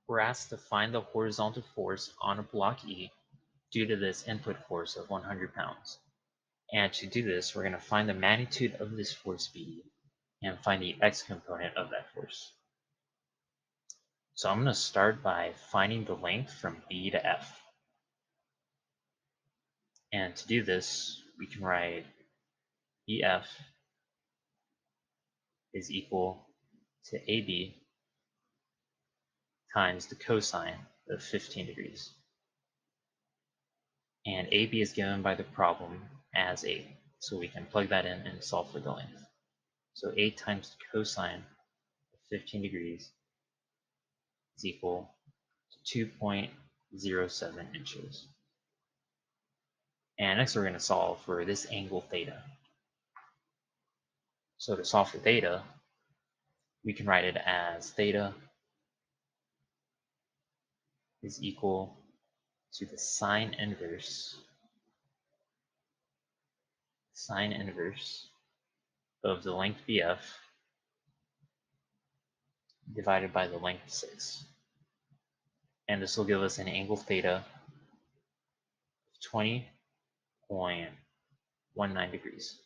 We're asked to find the horizontal force on a block E due to this input force of 100 pounds. And to do this, we're going to find the magnitude of this force B and find the x component of that force. So I'm going to start by finding the length from B to F. And to do this, we can write EF is equal to AB times the cosine of 15 degrees. And AB is given by the problem as 8, so we can plug that in and solve for the length. So 8 times the cosine of 15 degrees is equal to 2.07 inches. And next we're going to solve for this angle theta. So to solve for theta, we can write it as theta is equal to the sine inverse of the length BF divided by the length 6. And this will give us an angle theta of 20.19 degrees.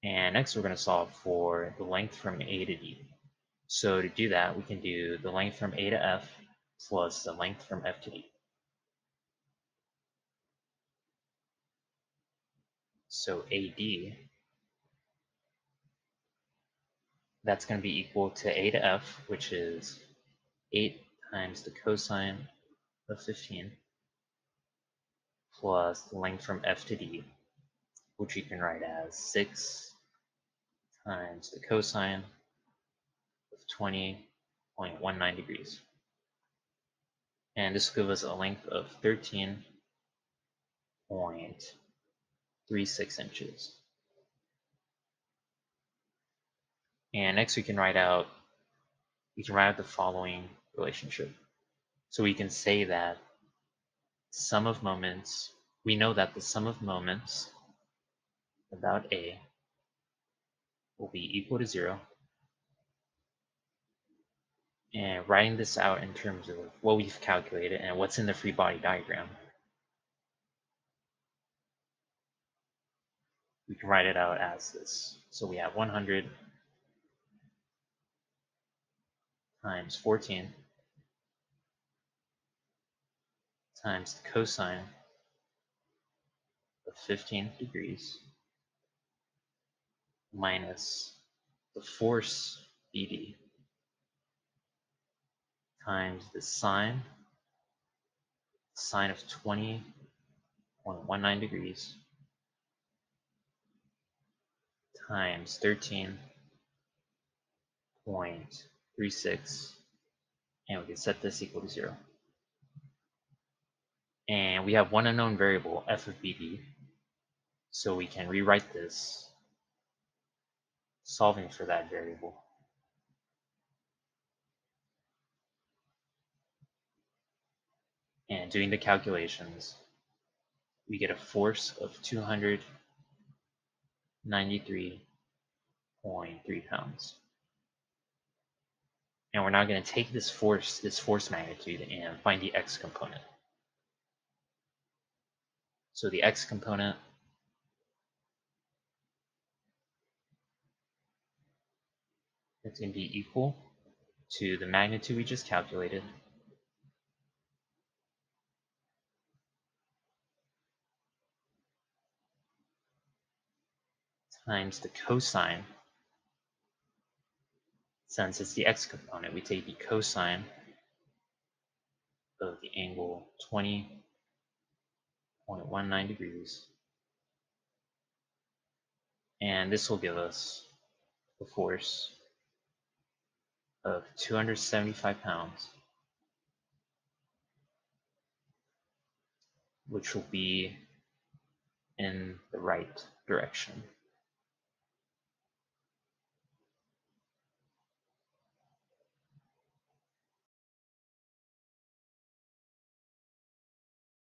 And next we're going to solve for the length from A to D. So to do that, we can do the length from A to F plus the length from F to D. So AD, that's going to be equal to A to F, which is 8 times the cosine of 15 plus the length from F to D, which you can write as 6 times the cosine of 20.19 degrees. And this will give us a length of 13.36 inches. And next we can write out the following relationship. So we can say that we know that the sum of moments about A will be equal to 0. And writing this out in terms of what we've calculated and what's in the free body diagram, we can write it out as this. So we have 100 times 14 times the cosine of 15 degrees minus the force BD times the sine of 20.19 degrees times 13.36, and we can set this equal to 0. And we have one unknown variable, f of BD, so we can rewrite this solving for that variable. And doing the calculations, we get a force of 293.3 pounds. And we're now going to take this force magnitude, and find the x component. So the x component is going to be equal to the magnitude we just calculated times the cosine. Since it's the x component, we take the cosine of the angle 20.19 degrees, and this will give us the force of 275 pounds, which will be in the right direction.